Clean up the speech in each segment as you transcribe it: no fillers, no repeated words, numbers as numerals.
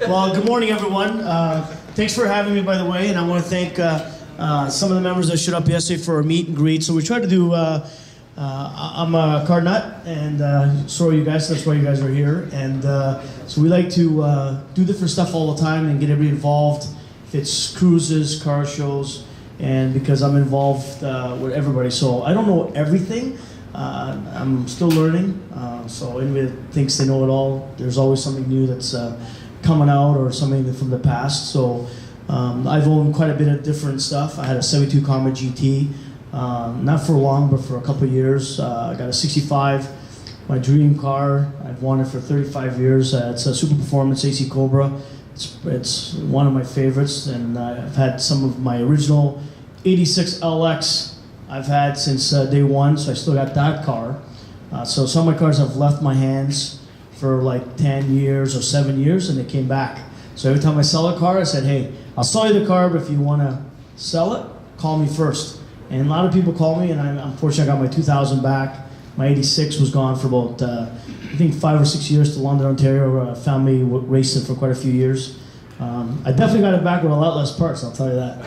Well, good morning, everyone. Thanks for having me, by the way, and I want to thank some of the members that showed up yesterday for our meet and greet. So we tried to do, I'm a car nut, and so are you guys, that's why you guys are here. And so we like to do different stuff all the time and get everybody involved. If it's cruises, car shows, and because I'm involved with everybody. So I don't know everything. I'm still learning. So anybody that thinks they know it all, there's always something new that's coming out or something from the past. So I've owned quite a bit of different stuff. I had a 72 Combat GT, not for long, but for a couple of years. I got a 65, my dream car. I've wanted for 35 years. It's a Super Performance AC Cobra. It's one of my favorites, and I've had some of my original 86 LX I've had since day one, so I still got that car. So some of my cars have left my hands for like 10 years or 7 years, and they came back. So every time I sell a car, I said, hey, I'll sell you the car, but if you want to sell it, call me first. And a lot of people call me, and I'm fortunate I got my 2000 back. My 86 was gone for about, I think 5 or 6 years to London, Ontario. Found me racing for quite a few years. I definitely got it back with a lot less parts, I'll tell you that.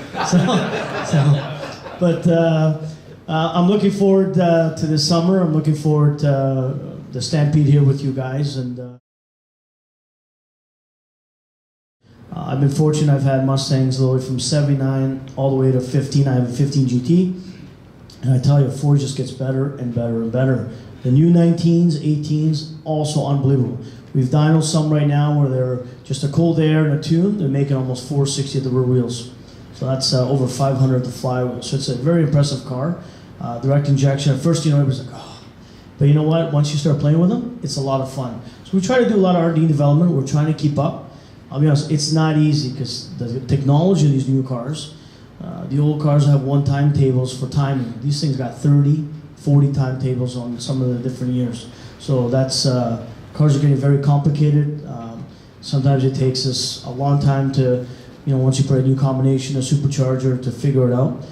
But I'm looking forward to this summer. I'm looking forward to the Stampede here with you guys. And I've been fortunate. I've had Mustangs all the way from 79 all the way to 15. I have a 15 GT. And I tell you, Ford just gets better and better and better. The new 19s, 18s, also unbelievable. We've dynoed some right now where they're just a cold air and a tune. They're making almost 460 at the rear wheels. So that's over 500 at the flywheel. So it's a very impressive car. Direct injection. At first, everybody's like, oh. But you know what? Once you start playing with them, it's a lot of fun. So we try to do a lot of R&D development. We're trying to keep up. I'll be honest, it's not easy because the technology of these new cars, the old cars have one timetables for timing. These things got 30, 40 timetables on some of the different years. So that's, cars are getting very complicated. Sometimes it takes us a long time to, once you put a new combination, a supercharger, to figure it out.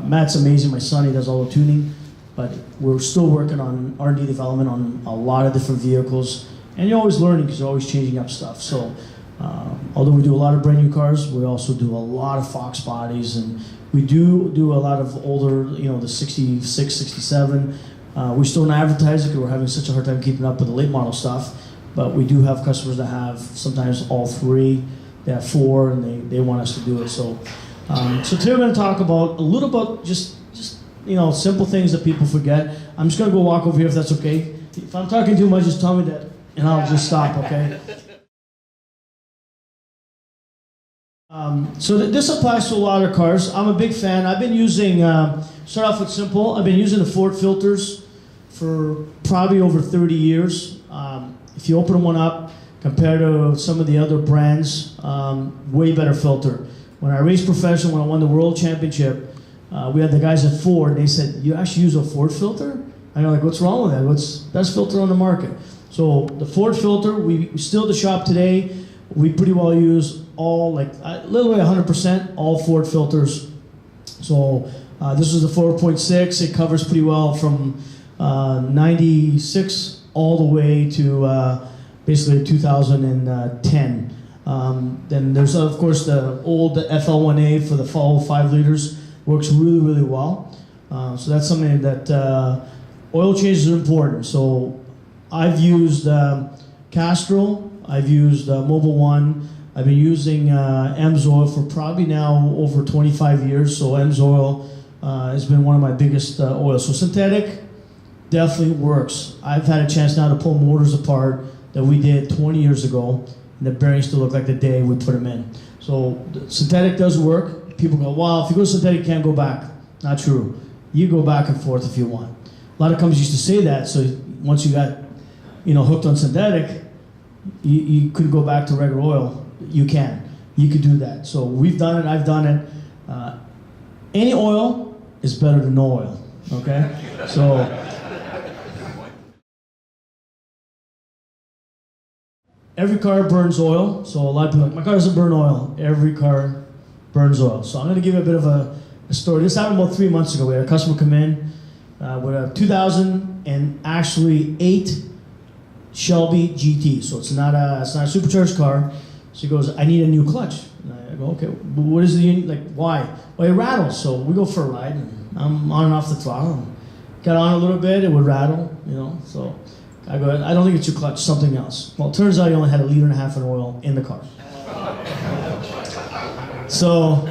Matt's amazing, my son, he does all the tuning, but we're still working on R&D development on a lot of different vehicles, and you're always learning because you're always changing up stuff. So although we do a lot of brand new cars, we also do a lot of Fox bodies, and we do a lot of older, the 66, 67. We still don't advertise it because we're having such a hard time keeping up with the late model stuff, but we do have customers that have sometimes all three. They have 4, and they want us to do it. So today we're going to talk about a little about just simple things that people forget. I'm just going to go walk over here if that's okay. If I'm talking too much, just tell me that, and I'll just stop, okay? So this applies to a lot of cars. I'm a big fan. I've been using, start off with simple, I've been using the Ford filters for probably over 30 years. If you open one up, compared to some of the other brands, way better filter. When I raced professional, when I won the World Championship, we had the guys at Ford, and they said, you actually use a Ford filter? And I'm like, what's wrong with that? What's the best filter on the market? So the Ford filter, we still at the shop today, we pretty well use all, like literally 100%, all Ford filters. So this is the 4.6, it covers pretty well from 96 all the way to basically 2010. Then there's, of course, the old FL1A for the full 5 liters. Works really, really well. So that's something that oil changes are important. So I've used Castrol, I've used Mobil 1, I've been using EMS oil for probably now over 25 years. So EMS oil has been one of my biggest oils. So synthetic definitely works. I've had a chance now to pull motors apart that we did 20 years ago, and the bearings still look like the day we put them in. So synthetic does work. People go, well, if you go synthetic, you can't go back. Not true. You go back and forth if you want. A lot of companies used to say that, so once you got hooked on synthetic, you could go back to regular oil. You can. You could do that. So we've done it, I've done it. Any oil is better than no oil, okay? So. Every car burns oil, so a lot of people are like, my car doesn't burn oil. Every car burns oil. So I'm going to give you a bit of a story. This happened about 3 months ago. We had a customer come in with a 2008 Shelby GT. So it's not a supercharged car. So he goes, I need a new clutch. And I go, okay, what is the, like, why? Well, it rattles. So we go for a ride, and I'm on and off the throttle. Got on a little bit, it would rattle, you know. So I go, I don't think it's your clutch, something else. Well, it turns out he only had 1.5 liters of oil in the car. So,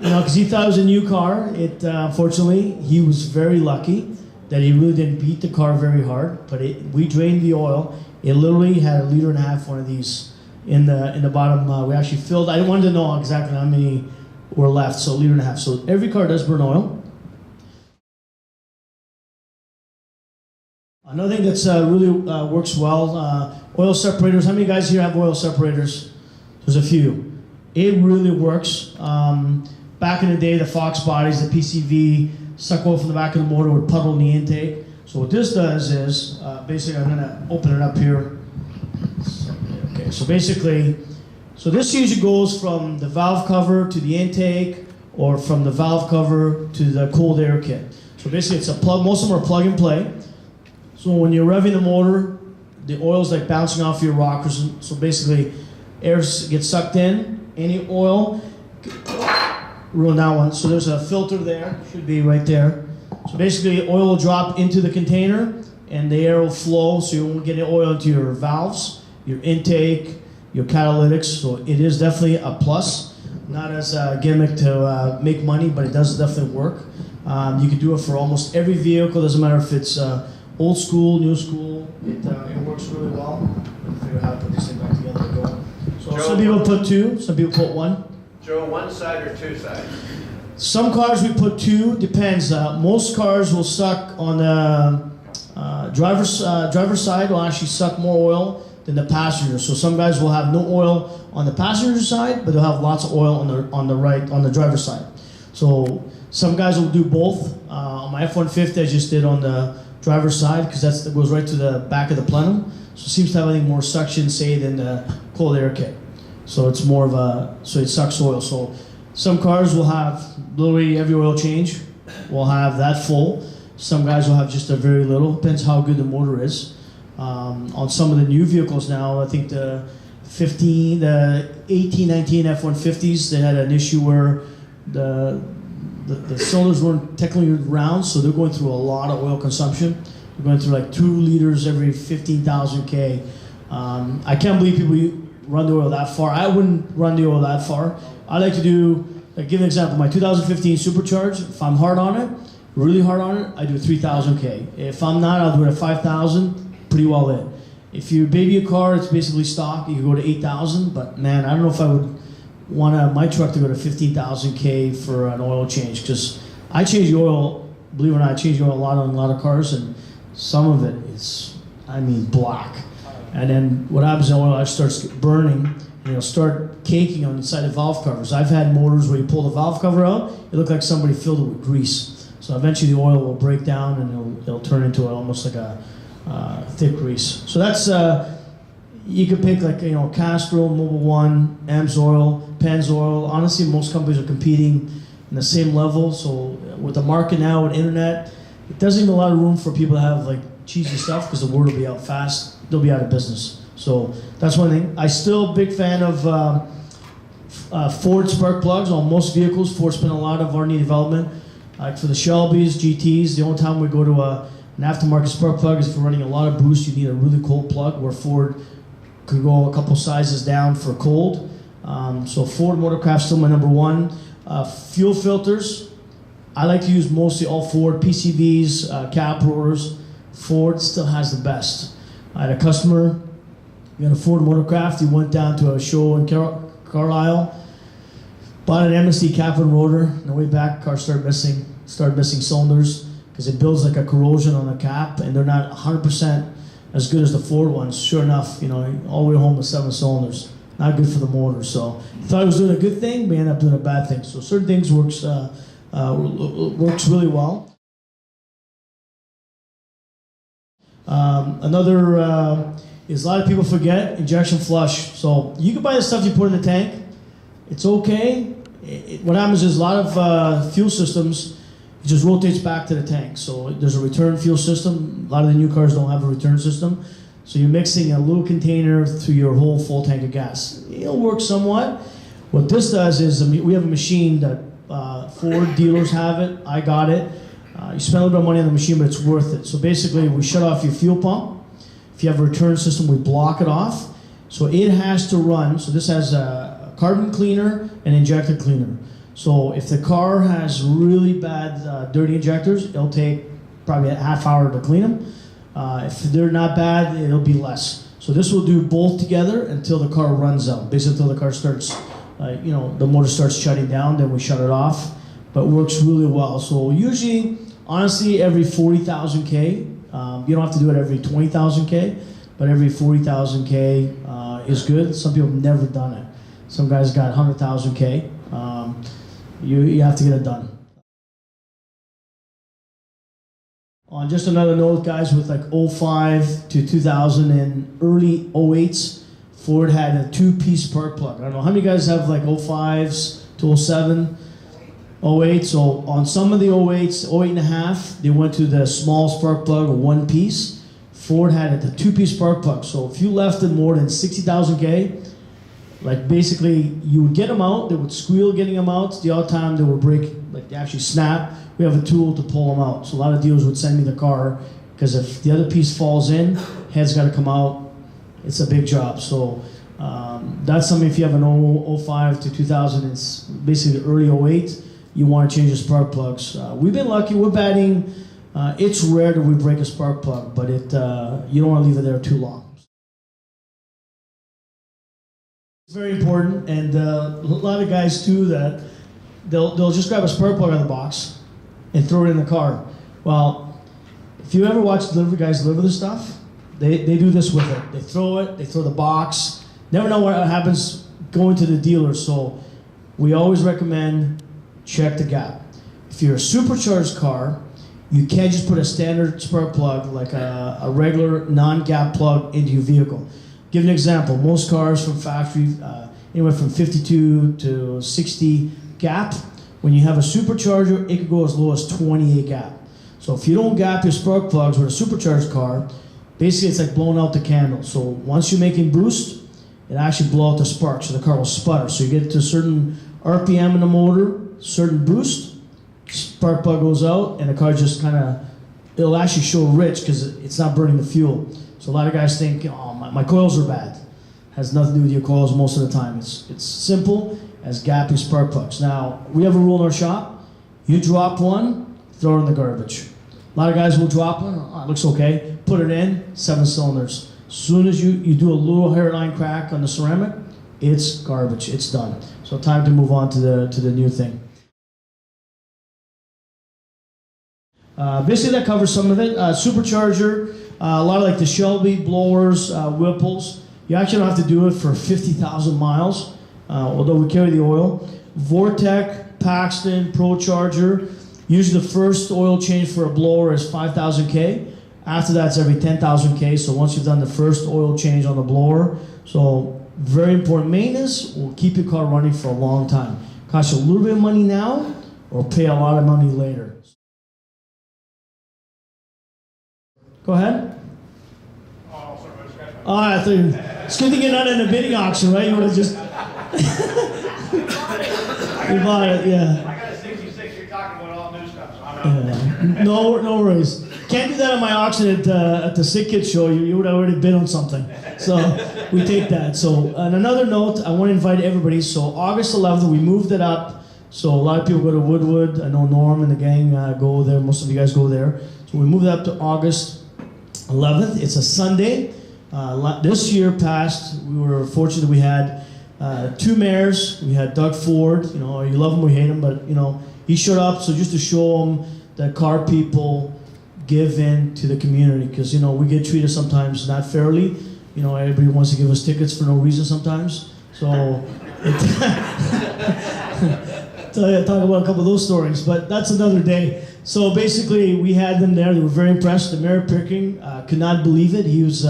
you know, because he thought it was a new car, unfortunately, he was very lucky that he really didn't beat the car very hard, but we drained the oil. It literally had 1.5 liters, one of these, in the bottom. We actually filled, I wanted to know exactly how many were left, so 1.5 liters. So every car does burn oil. Another thing that's really works well, oil separators. How many guys here have oil separators? There's a few. It really works. Back in the day, the Fox bodies, the PCV, suck oil from the back of the motor, would puddle in the intake. So what this does is, basically, I'm gonna open it up here. Okay, so basically, so this usually goes from the valve cover to the intake, or from the valve cover to the cold air kit. So basically, it's a plug. Most of them are plug and play. So when you're revving the motor, the oil's like bouncing off your rockers. So basically, air gets sucked in. Any oil, ruin that one. So there's a filter there, should be right there. So basically, oil will drop into the container, and the air will flow, so you won't get any oil into your valves, your intake, your catalytics. So it is definitely a plus. Not as a gimmick to make money, but it does definitely work. You can do it for almost every vehicle. Doesn't matter if it's old school, new school. It works really well. I'll figure out how to put this thing back together to go. So Joe, some people put 2, some people put 1. Joe, 1 side or 2 sides? Some cars we put 2, depends. Most cars will suck on the driver's side, will actually suck more oil than the passenger. So some guys will have no oil on the passenger side, but they'll have lots of oil on the driver's side. So some guys will do both. On my F-150, I just did on the driver's side, because that goes right to the back of the plenum. So it seems to have, I think, more suction, say, than the cold air kit. So it's more of so it sucks oil. So some cars will have literally every oil change will have that full. Some guys will have just a very little, depends how good the motor is. On some of the new vehicles now, I think the 18, 19 F-150s, they had an issue where the cylinders weren't technically round, so they're going through a lot of oil consumption. They're going through like 2 liters every 15,000 K. I can't believe people run the oil that far. I wouldn't run the oil that far. I like to do, like, give an example, my 2015 Supercharger, if I'm hard on it, really hard on it, I do 3,000 K. If I'm not, I'll do it at 5,000, pretty well lit. If you baby a car, it's basically stock, you can go to 8,000, but man, I don't know if I would want my truck to go to 15,000 K for an oil change, because I change the oil, believe it or not, I change the oil a lot on a lot of cars, and some of it is, I mean, black. And then what happens in oil, it starts burning, and it'll start caking on the inside of valve covers. I've had motors where you pull the valve cover out, it looked like somebody filled it with grease. So eventually the oil will break down, and it'll turn into almost like a thick grease. So that's, you could pick, like, you know, Castrol, Mobil 1, Amsoil, Pennzoil. Honestly, most companies are competing in the same level. So with the market now, with internet, it doesn't leave a lot of room for people to have like cheesy stuff, because the word will be out fast. They'll be out of business. So that's one thing. I still big fan of Ford spark plugs on most vehicles. Ford spent a lot of R&D development. Like for the Shelbys, GTs, the only time we go to an aftermarket spark plug is if we're running a lot of boost. You need a really cold plug, where Ford could go a couple sizes down for cold. So Ford Motorcraft's still my number 1. Fuel filters, I like to use mostly all Ford PCVs, cap rotors. Ford still has the best. I had a customer, we had a Ford Motorcraft. He went down to a show in Carlisle, bought an MSD cap and rotor. On the way back, car started missing cylinders, because it builds like a corrosion on the cap, and they're not 100% as good as the Ford ones. Sure enough, you know, all the way home with 7 cylinders. Not good for the motor. So he thought he was doing a good thing, but he ended up doing a bad thing. So certain things works really well. Another is a lot of people forget injection flush. So you can buy the stuff you put in the tank. It's okay. What happens is a lot of fuel systems, it just rotates back to the tank. So there's a return fuel system. A lot of the new cars don't have a return system. So you're mixing a little container through your whole full tank of gas. It'll work somewhat. What this does is, we have a machine that 4 dealers have it. I got it. You spend a little bit of money on the machine, but it's worth it. So basically, we shut off your fuel pump. If you have a return system, we block it off. So it has to run. So this has a carbon cleaner and injector cleaner. So if the car has really bad dirty injectors, it'll take probably a half hour to clean them. If they're not bad, it'll be less. So this will do both together until the car runs out. Basically until the car starts, the motor starts shutting down, then we shut it off. But it works really well. So usually, honestly, every 40,000 K, you don't have to do it every 20,000 K, but every 40,000 K is good. Some people have never done it. Some guys got 100,000 K. You have to get it done. On just another note, guys, with like 05 to 2000 and early 08s, Ford had a 2-piece spark plug. I don't know how many guys have like 05s to 07, 08. So on some of the 08s, 08 and a half, they went to the small spark plug, 1 piece. Ford had it, the 2-piece spark plug. So if you left it more than 60,000 K, like basically you would get them out, they would squeal getting them out. The odd time they would break, like they actually snap. We have a tool to pull them out. So a lot of dealers would send me the car because if the other piece falls in, head's got to come out. It's a big job. So that's something if you have an 05 to 2000, it's basically early 08, you want to change the spark plugs. We've been lucky, we're batting, it's rare that we break a spark plug, but you don't want to leave it there too long. It's very important, and a lot of guys too that they'll just grab a spark plug out of the box and throw it in the car. Well, if you ever watch delivery guys deliver this stuff, they do this with it. They throw the box. Never know what happens going to the dealer, so we always recommend check the gap. If you're a supercharged car, you can't just put a standard spark plug like a regular non-gap plug into your vehicle. Give an example. Most cars from factory, anywhere from 52 to 60 gap. When you have a supercharger, it could go as low as 28 gap. So if you don't gap your spark plugs with a supercharged car, basically it's like blowing out the candle. So once you're making boost, it actually blow out the spark, so the car will sputter. So you get to a certain RPM in the motor, certain boost, spark plug goes out, and the car just kind of, it'll actually show rich because it's not burning the fuel. So a lot of guys think, oh, my coils are bad. Has nothing to do with your coils most of the time. It's simple as gapping spark plugs. Now, we have a rule in our shop. You drop one, throw it in the garbage. A lot of guys will drop one, oh, it looks okay, put it in, 7 cylinders. As soon as you do a little hairline crack on the ceramic, it's garbage, it's done. So time to move on to the new thing. Basically that covers some of it. Supercharger, a lot of like the Shelby, blowers, Whipples. You actually don't have to do it for 50,000 miles, although we carry the oil. Vortec, Paxton, ProCharger. Usually the first oil change for a blower is 5,000 K. After that, it's every 10,000 K. So once you've done the first oil change on the blower, so very important. Maintenance will keep your car running for a long time. Cost you a little bit of money now, or pay a lot of money later. Go ahead. Oh, I thought it's good to get out in a bidding auction, right? You would have just you bought it, yeah. I got a 66. You're talking about all new stuff, so I'm out. Yeah. No worries. Can't do that at my auction at the Sick Kid show. You would have already bid on something. So we take that. So on another note, I want to invite everybody. So August 11th, we moved it up. So a lot of people go to Woodwood. I know Norm and the gang go there. Most of you guys go there. So we moved it up to August 11th. It's a Sunday. This year past, we were fortunate we had 2 mayors. We had Doug Ford. You know, you love him or you hate him, but you know he showed up. So just to show them that car people give in to the community, because you know we get treated sometimes not fairly. You know, everybody wants to give us tickets for no reason sometimes. So talk about a couple of those stories, but that's another day. So basically, we had them there. They were very impressed. The mayor Picking could not believe it. He was.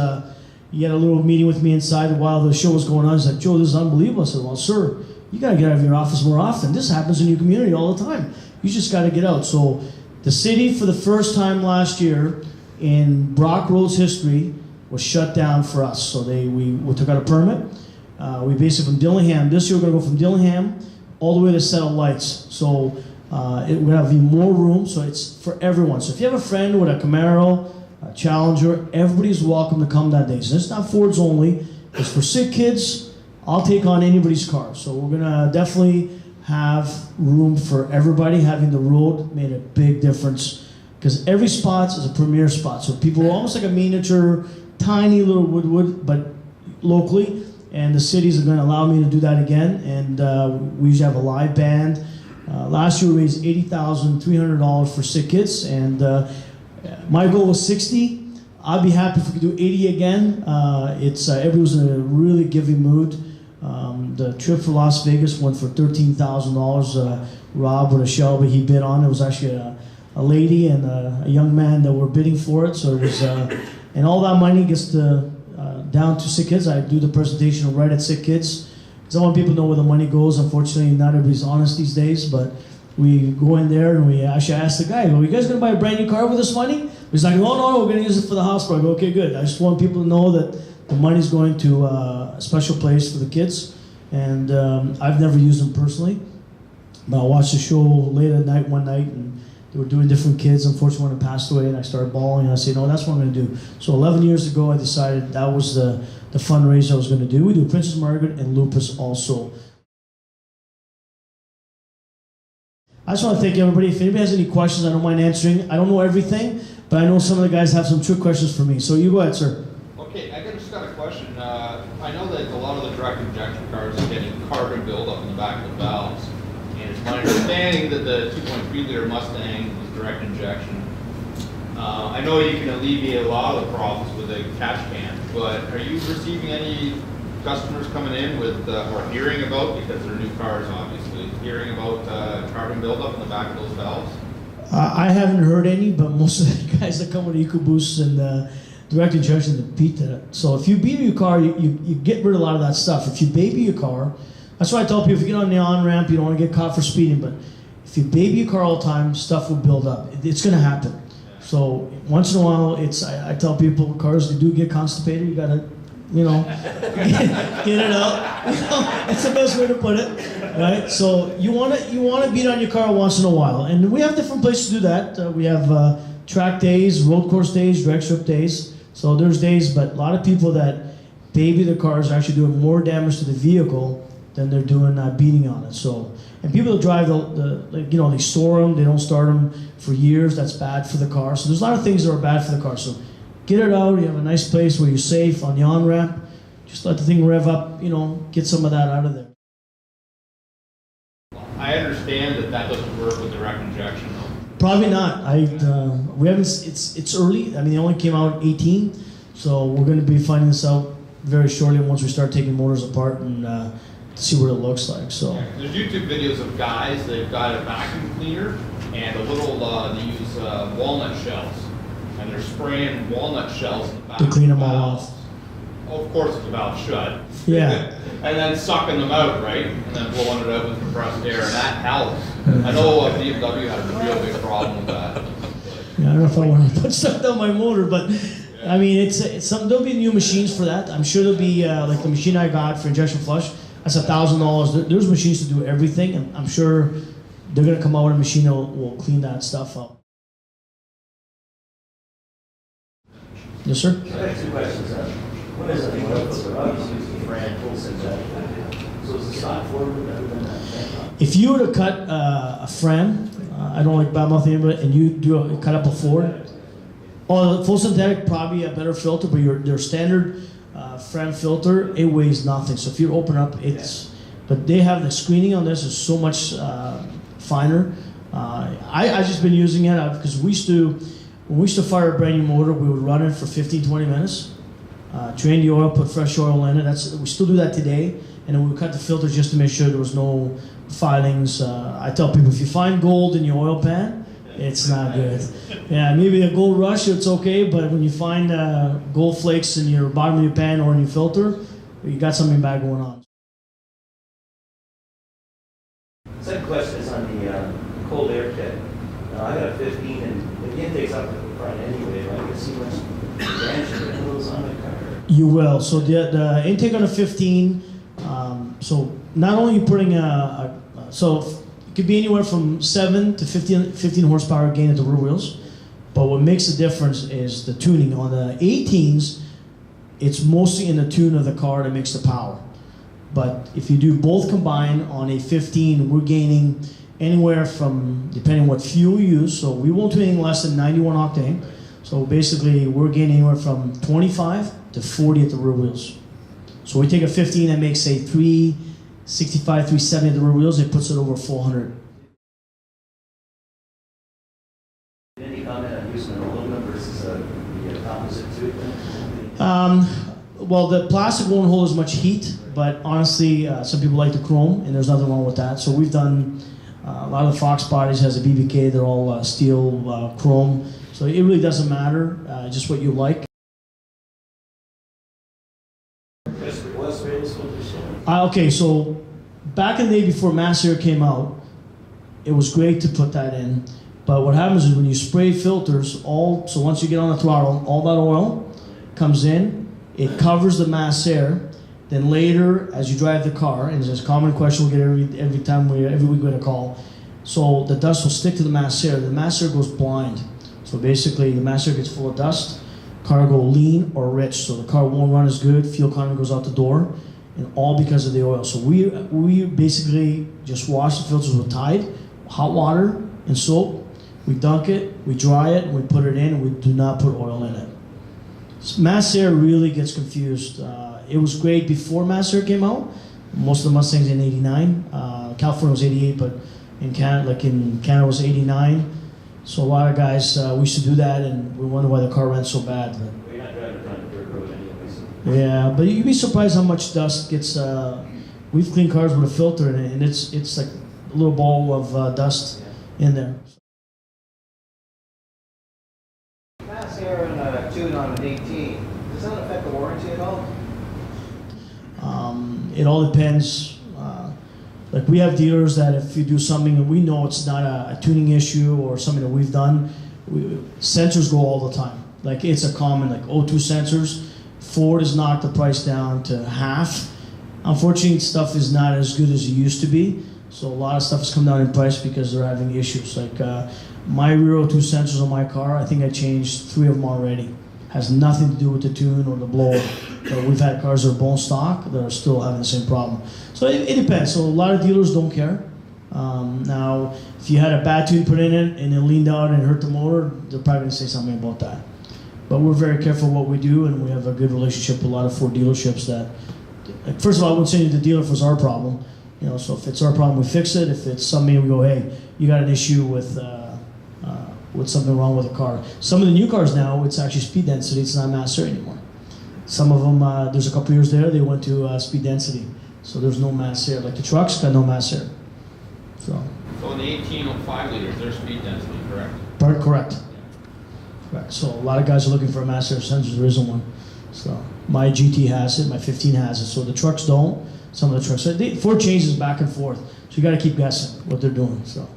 He had a little meeting with me inside while the show was going on. He's like, Joe, this is unbelievable. I said, well, sir, you got to get out of your office more often. This happens in your community all the time. You just got to get out. So the city, for the first time last year in Brock Road's history, was shut down for us. So we took out a permit. We basically from Dillingham, this year we're gonna go from Dillingham all the way to Settle Lights. So we're gonna have even more room, so it's for everyone. So if you have a friend with a Camaro, a Challenger, everybody's welcome to come that day. So it's not Fords only, it's for sick kids. I'll take on anybody's car. So we're gonna definitely have room for everybody. Having the road made a big difference because every spot is a premier spot. So people are almost like a miniature, tiny little Woodwood, but locally. And the cities are going to allow me to do that again. And we usually have a live band. Last year we raised $80,300 for sick kids, and my goal was 60. I'd be happy if we could do 80 again. Everybody was in a really giving mood. The trip for Las Vegas went for $13,000. Rob with a Shelby he bid on. It was actually a lady and a young man that were bidding for it. So it was, and all that money gets down to sick kids. I do the presentation right at sick kids. Because I want people to know where the money goes. Unfortunately, not everybody's honest these days, but we go in there and we actually ask the guy, "Are you guys gonna buy a brand new car with this money?" He's like, no, we're gonna use it for the hospital. I go, okay, good. I just want people to know that the money's going to a special place for the kids. And I've never used them personally, but I watched the show late at night one night, and they were doing different kids. Unfortunately, one had passed away, and I started bawling, and I said, no, that's what I'm gonna do. So 11 years ago, I decided that was the fundraiser I was gonna do. We do Princess Margaret and Lupus also. I just want to thank everybody. If anybody has any questions, I don't mind answering. I don't know everything, but I know some of the guys have some trick questions for me. So you go ahead, sir. Okay, I just got a question. I know that a lot of the direct injection cars are getting carbon buildup in the back of the valves. And it's my understanding that the 2.3 liter Mustang is direct injection. I know you can alleviate a lot of the problems with a catch can, but are you receiving any customers coming in with, or hearing about, because they're new cars obviously, hearing about carbon buildup in the back of those valves? I haven't heard any, but most of the guys that come with EcoBoosts and direct injection, they beat that. So if you beat your car, you get rid of a lot of that stuff. If you baby your car, that's why I tell people, if you get on the on-ramp, you don't want to get caught for speeding, but if you baby your car all the time, stuff will build up. It's going to happen. So once in a while, I tell people, cars, they do get constipated, you got to, get it out. That's the best way to put it, right? So you want to beat on your car once in a while, and we have different places to do that. We have track days, road course days, drag strip days. So there's days, but a lot of people that baby their cars are actually doing more damage to the vehicle than they're doing beating on it. So, and people that drive they store them, they don't start them for years. That's bad for the car. So there's a lot of things that are bad for the car. So get it out. You have a nice place where you're safe on the on-ramp. Just let the thing rev up, get some of that out of there. I understand that doesn't work with direct injection though. Probably not. We haven't. It's early. I mean, they only came out 18, so we're going to be finding this out very shortly once we start taking motors apart and see what it looks like. So there's YouTube videos of guys. They've got a vacuum cleaner and a little. They use walnut shells, and they're spraying walnut shells in the back to clean them all valves. off. Oh, of course, with the valve shut. Yeah. And then sucking them out, right? And then blowing it out with compressed air, and that helps. I know BMW had a real big problem with that. Yeah, I don't know if I want to put stuff down my motor, but I mean, it's something. There'll be new machines for that. I'm sure there'll be like the machine I got for injection flush. That's $1,000. There's machines to do everything, and I'm sure they're gonna come out with a machine that will clean that stuff up. Yes, sir. I have two questions. One is, I think, obviously using Fram full synthetic. So is the stock forward better than that? If you were to cut a Fram, I don't like badmouthing anybody, and you cut up a Ford, the full synthetic probably a better filter, but your standard Fram filter, it weighs nothing. So if you open up, but they have the screening on this is so much finer. I just been using it because when we used to fire a brand new motor, we would run it for 15-20 minutes, drain the oil, put fresh oil in it. We still do that today, and then we would cut the filter just to make sure there was no filings. I tell people, if you find gold in your oil pan, it's not good. Yeah, maybe a gold rush, it's okay, but when you find gold flakes in your bottom of your pan or in your filter, you got something bad going on. Second question is on the cold air kit. I got a 15, and the intake's up to the front anyway, right? I can see much branch that goes on it. You will. So the intake on a 15, so not only you putting so it could be anywhere from 7 to 15 horsepower gain at the rear wheels, but what makes the difference is the tuning. On the 18s, it's mostly in the tune of the car that makes the power. But if you do both combined on a 15, we're gaining anywhere from, depending on what fuel you use, so we won't do anything less than 91 octane. So basically, we're gaining anywhere from 25 to 40 at the rear wheels. So we take a 15 that makes, say, 365, 370 at the rear wheels, it puts it over 400. Any comment on using an aluminum versus the composite tube? Well, the plastic won't hold as much heat, but honestly, some people like the chrome, and there's nothing wrong with that. So we've done, a lot of the Fox bodies has a BBK, they're all steel, chrome. So it really doesn't matter, just what you like. Okay, so back in the day before Mass Air came out, it was great to put that in. But what happens is when you spray filters, so once you get on the throttle, all that oil comes in, it covers the Mass Air. Then later, as you drive the car, and it's a common question we get every week we get a call. So the dust will stick to the Mass Air. The Mass Air goes blind. So basically, the Mass Air gets full of dust. Car go lean or rich, so the car won't run as good. Fuel economy goes out the door, and all because of the oil. So we basically just wash the filters with Tide, hot water, and soap. We dunk it, we dry it, and we put it in, and we do not put oil in it. So Mass Air really gets confused. It was great before Mass Air came out. Most of the Mustangs in '89. California was '88, but in Canada was '89. So a lot of guys, we used to do that, and we wonder why the car ran so bad. We're not driving down the dirt road anyways. Yeah, but you'd be surprised how much dust gets. We've cleaned cars with a filter in it, and it's like a little ball of dust in there. Mass Air and a tune on an 18, does that affect the warranty at all? It all depends. Like we have dealers that if you do something and we know it's not a tuning issue or something that we've done, sensors go all the time. Like it's a common, like O2 sensors. Ford has knocked the price down to half. Unfortunately, stuff is not as good as it used to be. So a lot of stuff has come down in price because they're having issues. Like my rear O2 sensors on my car, I think I changed 3 of them already. Has nothing to do with the tune or the blower. But we've had cars that are bone stock that are still having the same problem. So it depends. So a lot of dealers don't care. Now, if you had a bad tune put in it and it leaned out and it hurt the motor, they're probably going to say something about that. But we're very careful what we do, and we have a good relationship with a lot of Ford dealerships that, like, first of all, I wouldn't say to the dealer if it was our problem. So if it's our problem, we fix it. If it's something, we go, hey, you got an issue with something wrong with the car. Some of the new cars now, it's actually speed density. It's not Mass Air anymore. Some of them, there's a couple years there, they went to speed density. So there's no Mass Air. Like the trucks got no Mass Air. So in the 1805 liters, there's speed density, correct? Correct. Correct. So a lot of guys are looking for a Mass Air sensor. There isn't one. So my GT has it, my 15 has it. So the trucks don't. Some of the trucks. So Ford changes back and forth. So you got to keep guessing what they're doing. So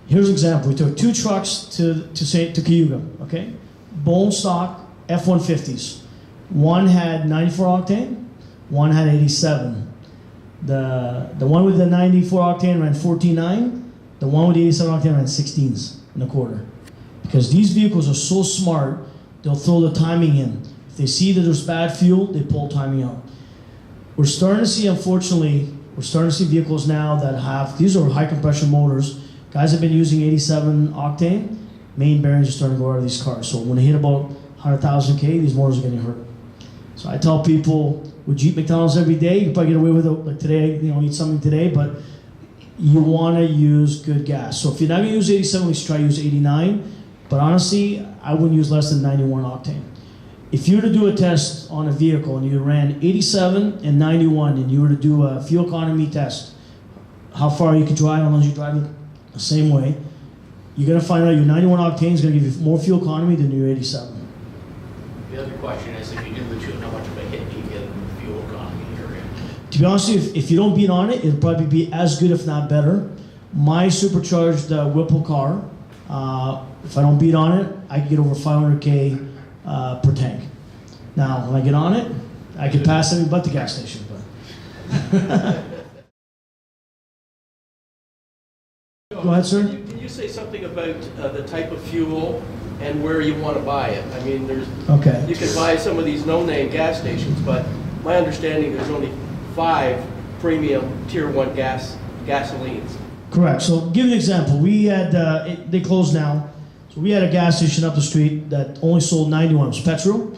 here's an example. We took 2 trucks to Cayuga, okay? Bone stock F-150s. One had 94 octane, one had 87. The one with the 94 octane ran 14.9. The one with the 87 octane ran 16s in a quarter. Because these vehicles are so smart, they'll throw the timing in. If they see that there's bad fuel, they pull timing out. We're starting to see, unfortunately, vehicles now that have, these are high compression motors. Guys have been using 87 octane. Main bearings are starting to go out of these cars. So when they hit about 100,000 K, these motors are getting hurt. So I tell people, would you eat McDonald's every day? You can probably get away with it, like today, eat something today, but you want to use good gas. So if you're not going to use 87, we should try to use 89. But honestly, I wouldn't use less than 91 octane. If you were to do a test on a vehicle and you ran 87 and 91 and you were to do a fuel economy test, how far you could drive, how long you drive it the same way, you're going to find out your 91 octane is going to give you more fuel economy than your 87. The other question is, if you do the tune, how much of a hit do you get in the fuel economy area? To be honest with you, if you don't beat on it, it'll probably be as good, if not better. My supercharged Whipple car, if I don't beat on it, I can get over 500K per tank. Now, when I get on it, I can pass anything but the gas station. But Go ahead, sir. Can you say something about the type of fuel and where you want to buy it? I mean, Okay. you can buy some of these no-name gas stations, but my understanding there's only 5 premium Tier 1 gasolines. Correct. So, give an example. We had they closed now. So we had a gas station up the street that only sold 91. It was petrol.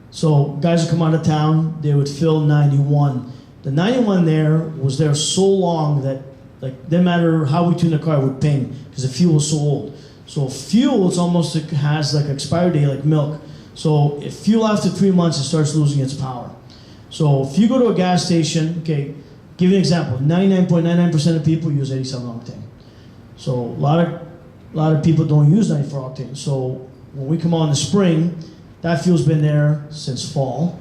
So guys would come out of town, they would fill 91. The 91 there was there so long that didn't matter how we tuned the car, it would ping because the fuel was so old. So fuel, it's almost has like expiry date like milk. So if fuel after 3 months, it starts losing its power. So if you go to a gas station, okay, give you an example. 99.99% of people use 87 octane. So a lot of people don't use 94 octane. So when we come on in the spring, that fuel's been there since fall.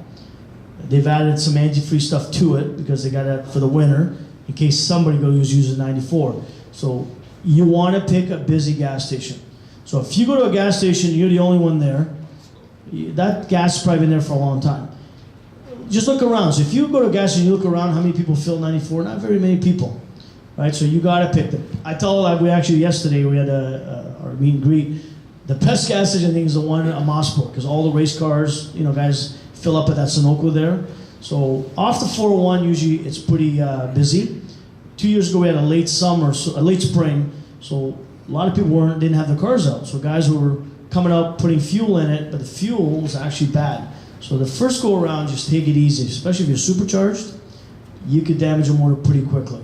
They've added some antifreeze stuff to it because they got it for the winter in case somebody uses 94. So you want to pick a busy gas station. So if you go to a gas station, you're the only one there, that gas has probably been there for a long time. Just look around. So if you go to a gas station, you look around, how many people fill 94? Not very many people, right? So you got to pick them. I tell yesterday we had our meet and greet. The best gas station, I think, is the one at Mossport because all the race cars, guys fill up at that Sunoco there. So off the 401, usually it's pretty busy. 2 years ago, we had a late spring, so a lot of people didn't have their cars out. So guys were coming out, putting fuel in it, but the fuel was actually bad. So the first go around, just take it easy, especially if you're supercharged. You could damage a motor pretty quickly,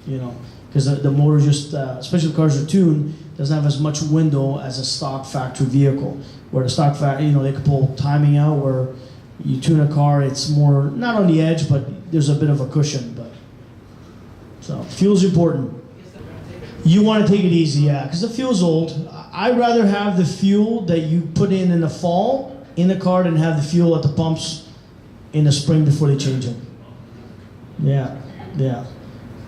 because the motor just, especially if the cars are tuned, doesn't have as much window as a stock factory vehicle. Where the stock factory, they could pull timing out. Where you tune a car, it's more not on the edge, but there's a bit of a cushion. But so fuel's important. You want to take it easy, yeah, because the fuel's old. I'd rather have the fuel that you put in the fall in the car than have the fuel at the pumps in the spring before they change it. Yeah.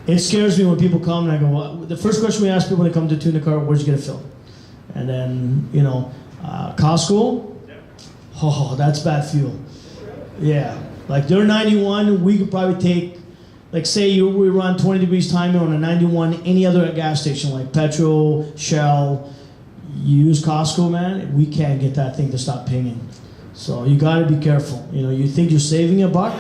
It scares me when people come and I go, well, the first question we ask people when they come to tune the car, where'd you get it filled? And then, Costco, oh, that's bad fuel. Yeah, like they're 91, we could probably take, like say we run 20 degrees timing on a 91, any other gas station like Petro, Shell, you use Costco, man, we can't get that thing to stop pinging. So you gotta be careful. You think you're saving $1,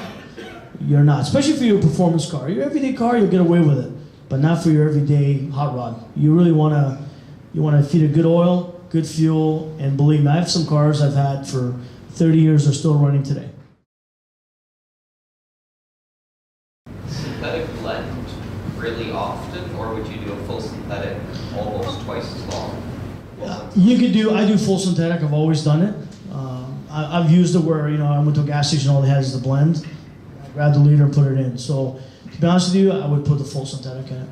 you're not. Especially for your performance car. Your everyday car, you'll get away with it. But not for your everyday hot rod. You really wanna feed it good oil, good fuel, and believe me, I have some cars I've had for 30 years are still running today. Synthetic blend really often, or would you do a full synthetic almost twice as long? I do full synthetic, I've always done it. I've used it where, I went to a gas station, all they had is the blend. I grabbed the liter and put it in. So, to be honest with you, I would put the full synthetic in it.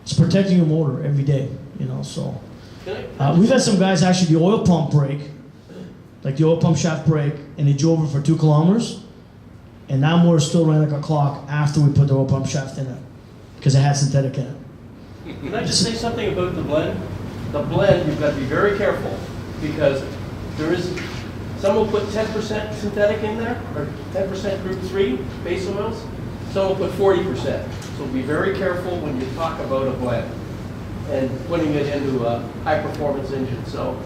It's protecting your motor every day, so. We've had some guys actually, the oil pump break, like the oil pump shaft break, and they drove it for 2 kilometers, and that motor still ran like a clock after we put the oil pump shaft in it, because it had synthetic in it. Can I just say something about the blend? The blend, you've got to be very careful because some will put 10% synthetic in there, or 10% group 3 base oils. Some will put 40%. So be very careful when you talk about a blend and putting it into a high performance engine. So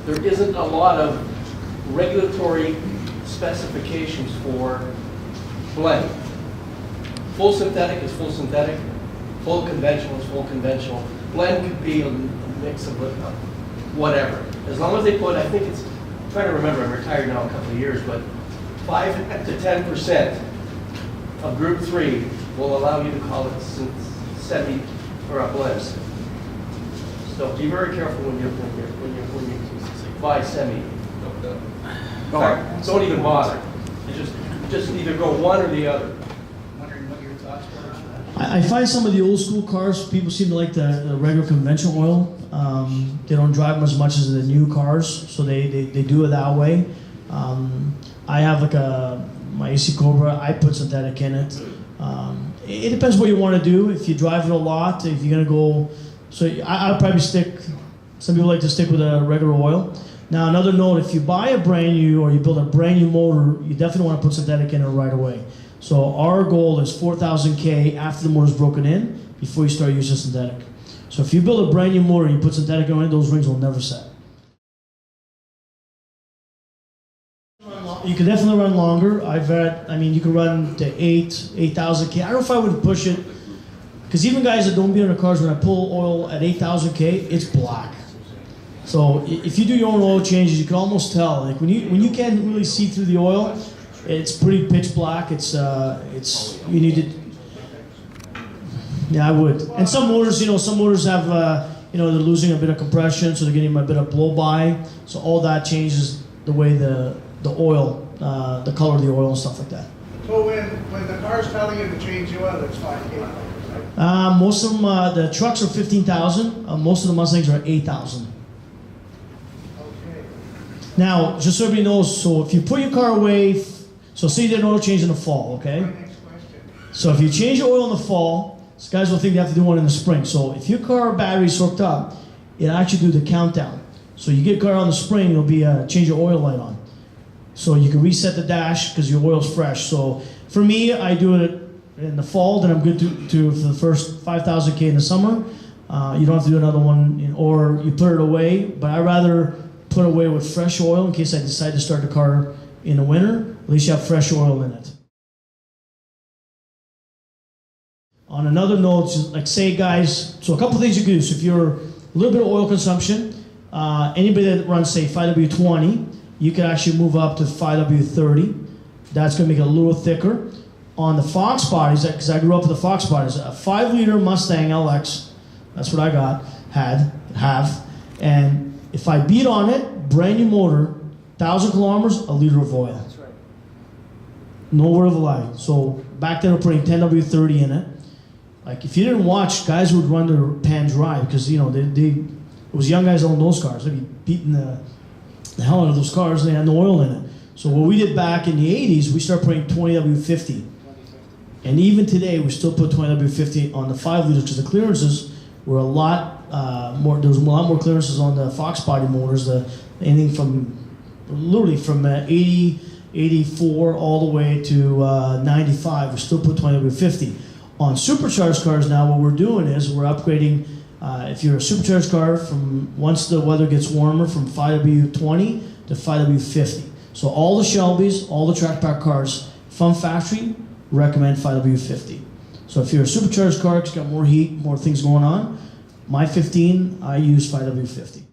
there isn't a lot of regulatory specifications for blend. Full synthetic is full synthetic. Full conventional is full conventional. Blend could be a mix of whatever. As long as they put, I think it's, I'm trying to remember, I'm retired now a couple of years, but 5 to 10% of group 3 will allow you to call it semi or a blend. So be very careful when you buy semi. Don't even bother. You just either go one or the other. Wondering what your thoughts were on that? I find some of the old school cars, people seem to like the regular conventional oil. They don't drive them as much as the new cars, so they do it that way. I have my AC Cobra, I put synthetic in it. It depends what you want to do. If you drive it a lot, if you're going to go, so I'll probably some people like to stick with a regular oil. Now, another note, if you buy a brand new or you build a brand new motor, you definitely want to put synthetic in it right away. So our goal is 4,000 K after the motor's broken in before you start using synthetic. So if you build a brand new motor and you put synthetic in it, those rings will never set. You can definitely run longer. You can run to 8,000 K. I don't know if I would push it, because even guys that don't be in their cars, when I pull oil at 8,000 K, it's black. So if you do your own oil changes, you can almost tell. Like when you can't really see through the oil, it's pretty pitch black. You need to. Yeah, I would. And some motors have they're losing a bit of compression, so they're getting a bit of blow by. So all that changes the way the oil, the color of the oil and stuff like that. So when the car's telling you to change the oil, it's 5K, right? Most of them, the trucks are 15,000. Most of the Mustangs are 8,000. Okay. Now, just so everybody knows, so if you put your car away, so say you did an oil change in the fall, okay? My next question. So if you change your oil in the fall, these guys will think you have to do one in the spring. So if your car battery is hooked up, it'll actually do the countdown. So you get a car on the spring, it'll be change your oil light on. So you can reset the dash because your oil's fresh. So for me, I do it in the fall, then I'm good to for the first 5,000 K in the summer. You don't have to do another one, or you put it away, but I rather put away with fresh oil in case I decide to start the car in the winter. At least you have fresh oil in it. On another note, like say guys, so a couple things you can do. So if you're a little bit of oil consumption, anybody that runs say 5W20, you can actually move up to 5W30. That's going to make it a little thicker. On the Fox bodies, because I grew up with the Fox bodies, a 5-liter Mustang LX, that's what I have. And if I beat on it, brand new motor, 1,000 kilometers, a liter of oil. That's right. No word of a lie. So back then we're putting 10W30 in it. Like if you didn't watch, guys would run their pan dry because it was young guys that owned those cars. They'd be beating the hell out of those cars. They had no oil in it. So what we did back in the 80s, we started putting 20W50. And even today, we still put 20W50 on the 5 liters because the clearances were a lot more. There was a lot more clearances on the Fox body motors. Anything from literally from 80, 84 all the way to 95. We still put 20W50 on supercharged cars. Now, what we're doing is we're upgrading. If you're a supercharged car, from once the weather gets warmer, from 5W20 to 5W50. So all the Shelbys, all the track pack cars from factory recommend 5W50. So if you're a supercharged car, it's got more heat, more things going on. My 15, I use 5W50.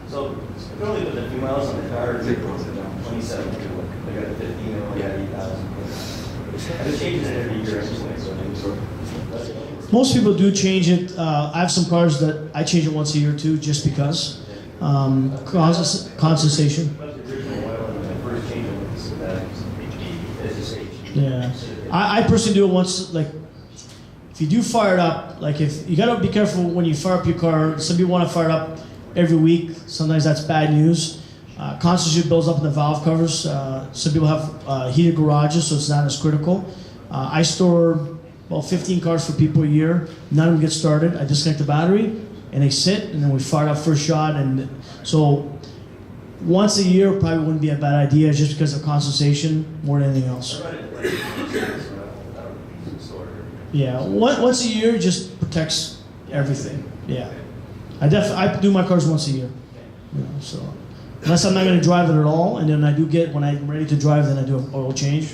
So currently with the few miles on the car, it's 27 to work. I got a 15 and I got 8,000. I've been changing it every year anyway, so maybe sort of. Most people do change it. I have some cars that I change it once a year too, just because. Condensation. Yeah, I personally do it once. Like, if you do fire it up, like if you gotta be careful when you fire up your car. Some people want to fire it up every week. Sometimes that's bad news. Condensation builds up in the valve covers. Some people have heated garages, so it's not as critical. I store about 15 cars for people a year. None of them get started. I disconnect the battery, and they sit, and then we fire it up first shot. And so once a year probably wouldn't be a bad idea, just because of condensation more than anything else. Yeah, once a year just protects everything. Yeah, I do my cars once a year. So unless I'm not going to drive it at all, and then I do get when I'm ready to drive, then I do an oil change.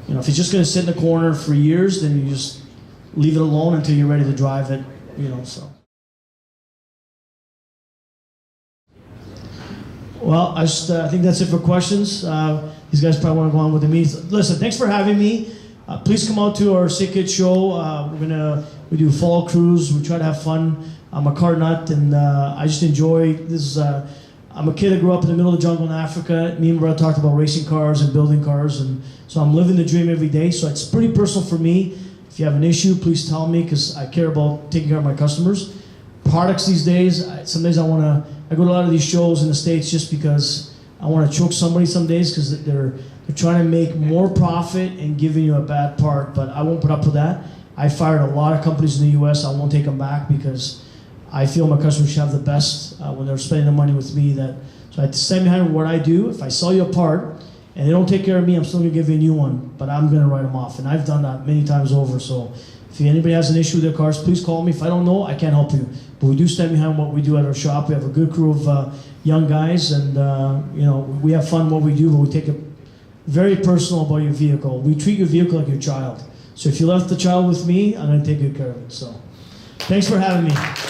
If it's just going to sit in the corner for years, then you just leave it alone until you're ready to drive it. So. Well, I think that's it for questions. These guys probably want to go on with the meetings. Listen, thanks for having me. Please come out to our Sick Kid show. We do fall cruise. We try to have fun. I'm a car nut, and I just enjoy this. I'm a kid that grew up in the middle of the jungle in Africa. Me and my brother talked about racing cars and building cars, and so I'm living the dream every day. So it's pretty personal for me. If you have an issue, please tell me, because I care about taking care of my customers. Products these days, some days I go to a lot of these shows in the States just because I want to choke somebody some days, because they're trying to make more profit and giving you a bad part, but I won't put up with that. I fired a lot of companies in the U.S. I won't take them back because I feel my customers should have the best when they're spending the money with me. So I stand behind what I do. If I sell you a part and they don't take care of me, I'm still going to give you a new one, but I'm going to write them off. And I've done that many times over. So if anybody has an issue with their cars, please call me. If I don't know, I can't help you. But we do stand behind what we do at our shop. We have a good crew of young guys, and we have fun what we do, but we take it very personal about your vehicle. We treat your vehicle like your child. So if you left the child with me, I'm going to take good care of it. So thanks for having me.